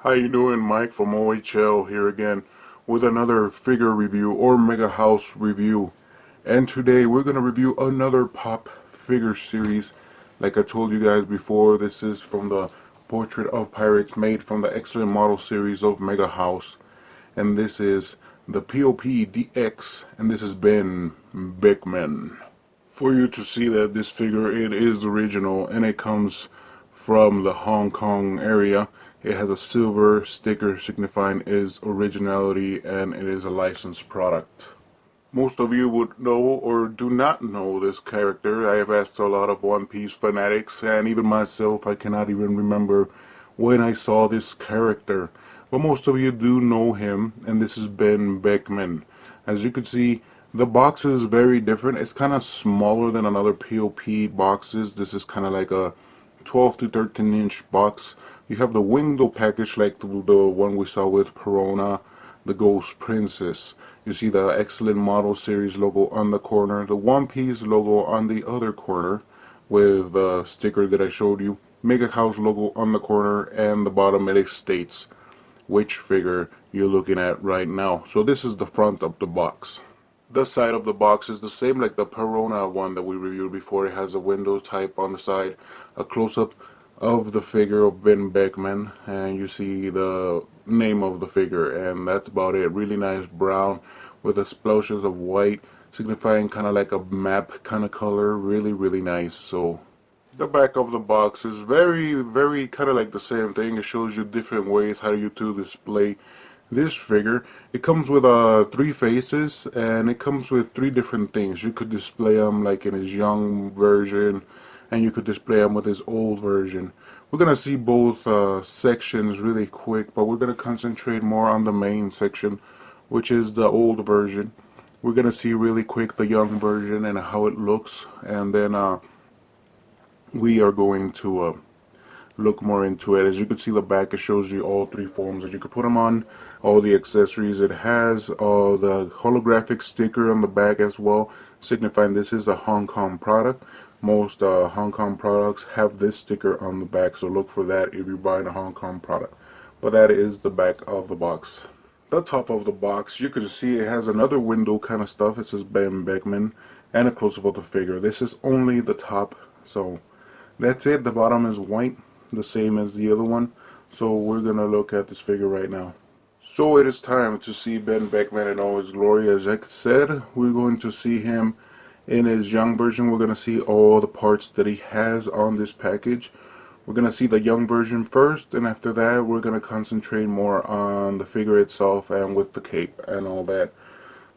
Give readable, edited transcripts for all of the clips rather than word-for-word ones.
How you doing? Mike from OHL here again with another figure review or Mega House review. And today we're going to review another Pop figure series. Like I told you guys before, this is from the Portrait of Pirates made from the excellent model series of Mega House. And this is the P.O.P DX, and this is Benn Beckman. For you to see that this figure, it is original and it comes from the Hong Kong area. It has a silver sticker signifying its originality, and it is a licensed product. Most of you would know or do not know this character. I have asked a lot of One Piece fanatics, and even myself, I cannot even remember when I saw this character. But most of you do know him, and this is Benn Beckman. As you can see, the box is very different. It's kind of smaller than another P.O.P boxes. This is kind of like a 12 to 13 inch box. You have the window package like the one we saw with Perona, the Ghost Princess. You see the excellent model series logo on the corner, the One Piece logo on the other corner with the sticker that I showed you, Mega House logo on the corner, and the bottom it states which figure you're looking at right now. So this is the front of the box. The side of the box is the same like the Perona one that we reviewed before. It has a window type on the side, a close-up of the figure of Benn Beckman, and you see the name of the figure, and that's about it. Really nice brown with splashes of white, signifying kind of like a map kind of color. Really nice. So the back of the box is very kind of like the same thing. It shows you different ways how you to display this figure. It comes with 3 faces, and it comes with 3 different things. You could display them like in his young version, and you could display them with his old version. We're gonna see both sections really quick, but we're gonna concentrate more on the main section, which is the old version. We're gonna see really quick the young version and how it looks, and then we are going to look more into it. As you can see the back, it shows you all 3 forms that you could put them on, all the accessories it has, the holographic sticker on the back as well, signifying this is a Hong Kong product. Most Hong Kong products have this sticker on the back, so look for that if you're buying a Hong Kong product. But that is the back of the box. The top of the box, you can see it has another window kind of stuff. It says Benn Beckman and a close-up of the figure. This is only the top, so that's it. The bottom is white, the same as the other one. So we're gonna look at this figure right now. So it is time to see Benn Beckman in all his glory. As I said, we're going to see him in his young version. We're going to see all the parts that he has on this package. We're going to see the young version first, and after that we're going to concentrate more on the figure itself and with the cape and all that.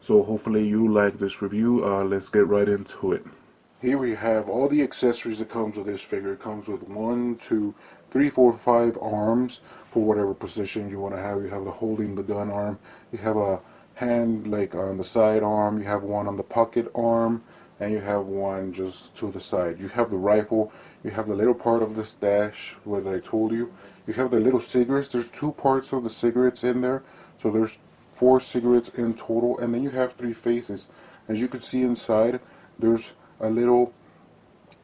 So hopefully you like this review. Let's get right into it. Here we have all the accessories that comes with this figure. It comes with 1, 2, 3, 4, 5 arms for whatever position you want to have. You have the holding the gun arm. You have a hand like on the side arm. You have one on the pocket arm, and you have one just to the side. You have the rifle. You have the little part of the stash where I told you. You have the little cigarettes. There's 2 parts of the cigarettes in there, so there's 4 cigarettes in total, and then you have 3 faces. As you can see inside, there's a little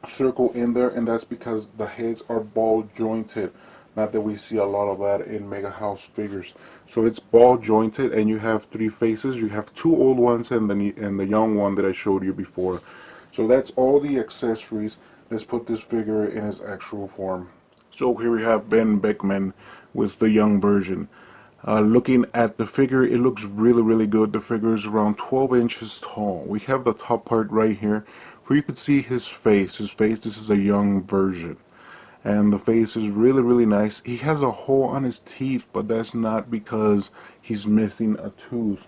circle in there, and that's because the heads are ball jointed. Not that we see a lot of that in Mega House figures. So it's ball jointed, and you have 3 faces. You have 2 old ones and the young one that I showed you before. So that's all the accessories. Let's put this figure in its actual form. So here we have Benn Beckman with the young version. Looking at the figure, it looks really good. The figure is around 12 inches tall. We have the top part right here where you could see his face. This is a young version. And the face is really nice. He has a hole on his teeth, but that's not because he's missing a tooth.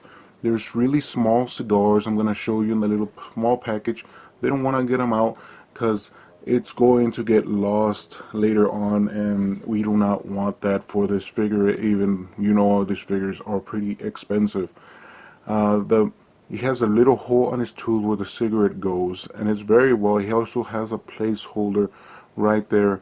There's really small cigars. I'm going to show you in the little small package. They don't want to get them out because it's going to get lost later on, and we do not want that for this figure. Even, you know, these figures are pretty expensive. He has a little hole on his tooth where the cigarette goes, and it's very well. He also has a placeholder right there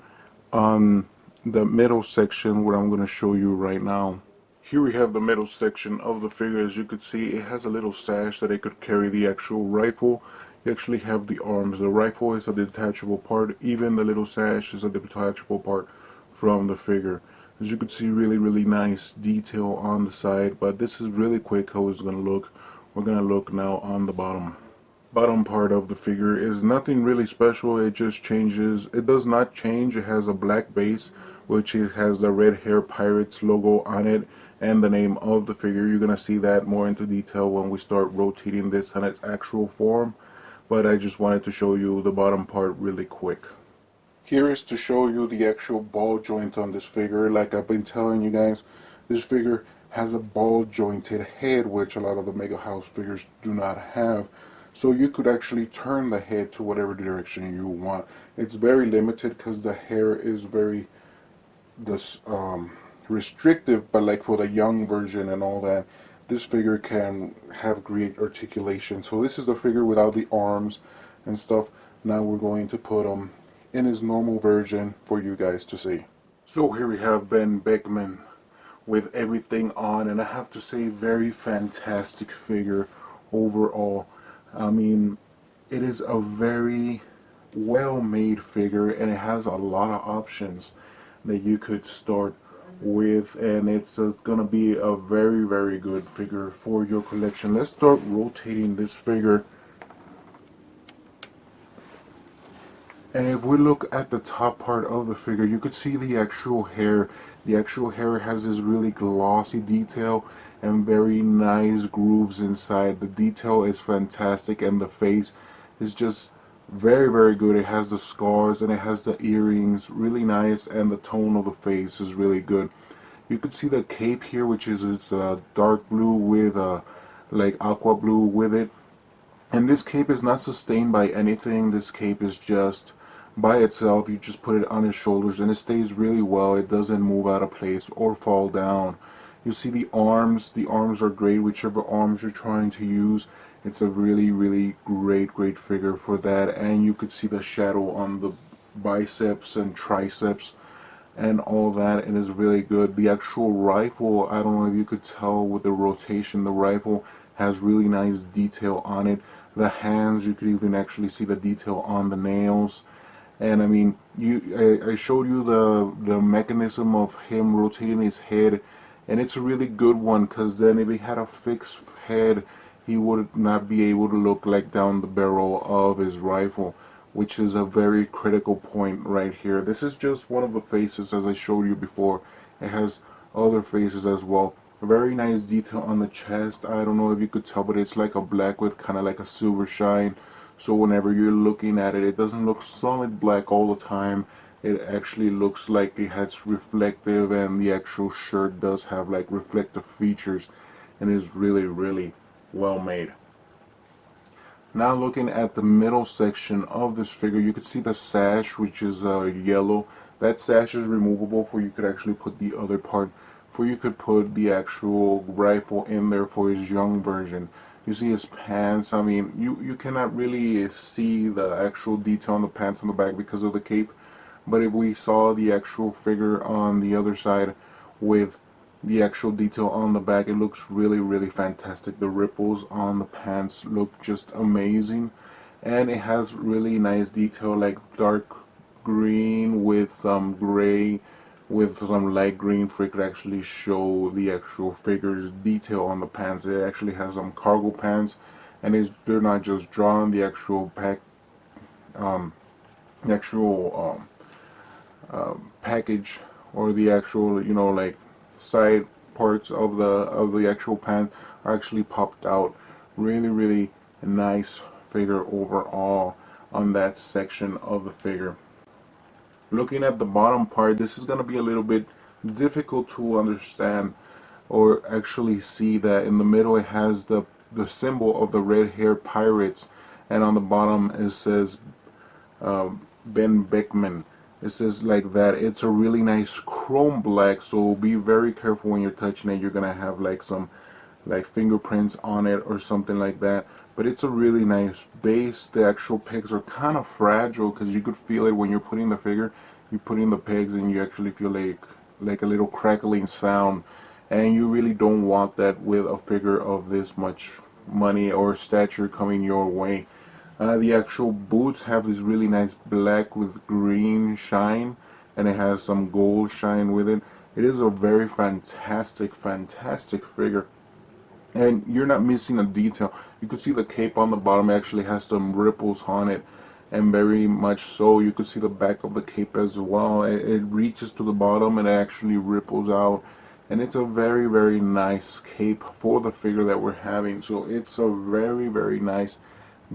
on the middle section where I'm going to show you right now. Here we have the middle section of the figure. As you could see, it has a little sash that it could carry the actual rifle. You actually have the arms. The rifle is a detachable part. Even the little sash is a detachable part from the figure. As you can see, really nice detail on the side, but this is really quick how it's gonna look. We're gonna look now on the bottom part of the figure. Is nothing really special, it just changes. It does not change. It has a black base, which it has the red hair pirates logo on it and the name of the figure. You're gonna see that more into detail when we start rotating this on its actual form, but I just wanted to show you the bottom part really quick. Here is to show you the actual ball joint on this figure. Like I've been telling you guys, this figure has a ball jointed head, which a lot of the Mega House figures do not have. So you could actually turn the head to whatever direction you want. It's very limited because the hair is very restrictive, but like for the young version and all that, this figure can have great articulation. So this is the figure without the arms and stuff. Now we're going to put him in his normal version for you guys to see. So here we have Ben Beckman with everything on, and I have to say, very fantastic figure overall. I mean, it is a very well made figure, and it has a lot of options that you could start with, and it's gonna be a very good figure for your collection. Let's start rotating this figure. And if we look at the top part of the figure, you could see the actual hair. The actual hair has this really glossy detail and very nice grooves inside. The detail is fantastic, and the face is just very good. It has the scars and it has the earrings, really nice, and the tone of the face is really good. You could see the cape here, which is it's dark blue with like aqua blue with it. And this cape is not sustained by anything. This cape is just by itself. You just put it on his shoulders and it stays really well. It doesn't move out of place or fall down. You see the arms. The arms are great, whichever arms you're trying to use. It's a really great figure for that. And you could see the shadow on the biceps and triceps and all that. It is really good. The actual rifle, I don't know if you could tell with the rotation, the rifle has really nice detail on it. The hands, you could even actually see the detail on the nails. And I mean, I showed you the mechanism of him rotating his head, and it's a really good one, because then if he had a fixed head, he would not be able to look like down the barrel of his rifle, which is a very critical point right here. This is just one of the faces, as I showed you before. It has other faces as well. Very nice detail on the chest. I don't know if you could tell, but it's like a black with kind of like a silver shine. So whenever you're looking at it, it doesn't look solid black all the time. It actually looks like it has reflective, and the actual shirt does have like reflective features, and is really well made. Now looking at the middle section of this figure, you could see the sash, which is yellow. That sash is removable, for you could actually put the other part, for you could put the actual rifle in there for his young version. You see his pants. I mean, you cannot really see the actual detail on the pants on the back because of the cape, but if we saw the actual figure on the other side with the actual detail on the back, it looks really fantastic. The ripples on the pants look just amazing, and it has really nice detail, like dark green with some gray with some light green, for it could actually show the actual figure's detail on the pants. It actually has some cargo pants, and they're not just drawn. The actual package, or the actual, you know, like side parts of the actual pants are actually popped out. Really nice figure overall on that section of the figure. Looking at the bottom part, this is going to be a little bit difficult to understand or actually see. That in the middle it has the symbol of the red hair pirates, and on the bottom it says Ben Beckman. It says like that. It's a really nice chrome black, so be very careful when you're touching it. You're gonna have like some like fingerprints on it or something like that, but it's a really nice base. The actual pegs are kind of fragile, because you could feel it when you're putting the figure. You put in the pegs and you actually feel like a little crackling sound, and you really don't want that with a figure of this much money or stature coming your way. The actual boots have this really nice black with green shine, and it has some gold shine with it. It is a very fantastic, fantastic figure. And you're not missing a detail. You could see the cape on the bottom actually has some ripples on it, and very much so. You could see the back of the cape as well. It reaches to the bottom and it actually ripples out, and it's a very, very nice cape for the figure that we're having. So it's a very, very nice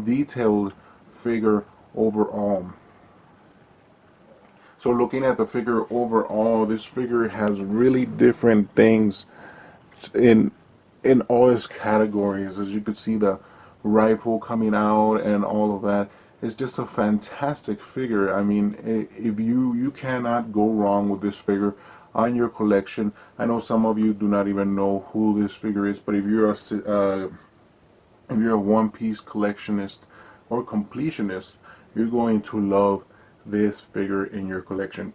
detailed figure overall. So looking at the figure overall, this figure has really different things in all its categories. As you could see, the rifle coming out and all of that. It's just a fantastic figure. I mean, if you cannot go wrong with this figure on your collection. I know some of you do not even know who this figure is, but if you're a One Piece collectionist or completionist, you're going to love this figure in your collection.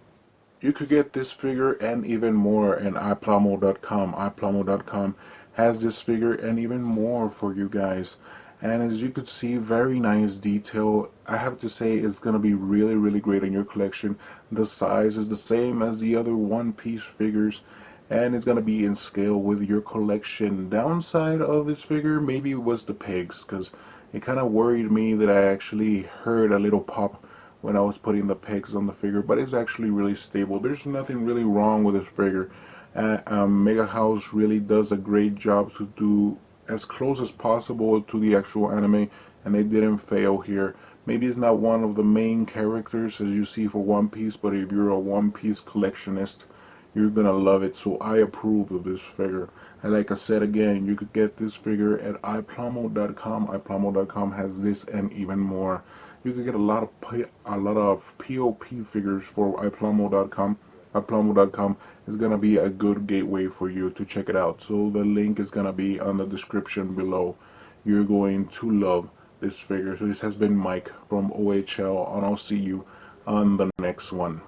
You could get this figure and even more in iPlomo.com. iPlomo.com has this figure and even more for you guys. And as you could see, very nice detail. I have to say it's going to be really, really great in your collection. The size is the same as the other One Piece figures, and it's going to be in scale with your collection. Downside of this figure maybe was the pegs, because it kind of worried me that I actually heard a little pop when I was putting the pegs on the figure, but it's actually really stable. There's nothing really wrong with this figure. Megahouse really does a great job to do as close as possible to the actual anime, and they didn't fail here. Maybe it's not one of the main characters as you see for One Piece, but if you're a One Piece collectionist, you're gonna love it. So I approve of this figure. And like I said again, you could get this figure at iPlomo.com. iPlomo.com has this and even more. You could get a lot of P.O.P figures for iPlomo.com. iPlomo.com is gonna be a good gateway for you to check it out. So the link is gonna be on the description below. You're going to love this figure. So this has been Mike from OHL, and I'll see you on the next one.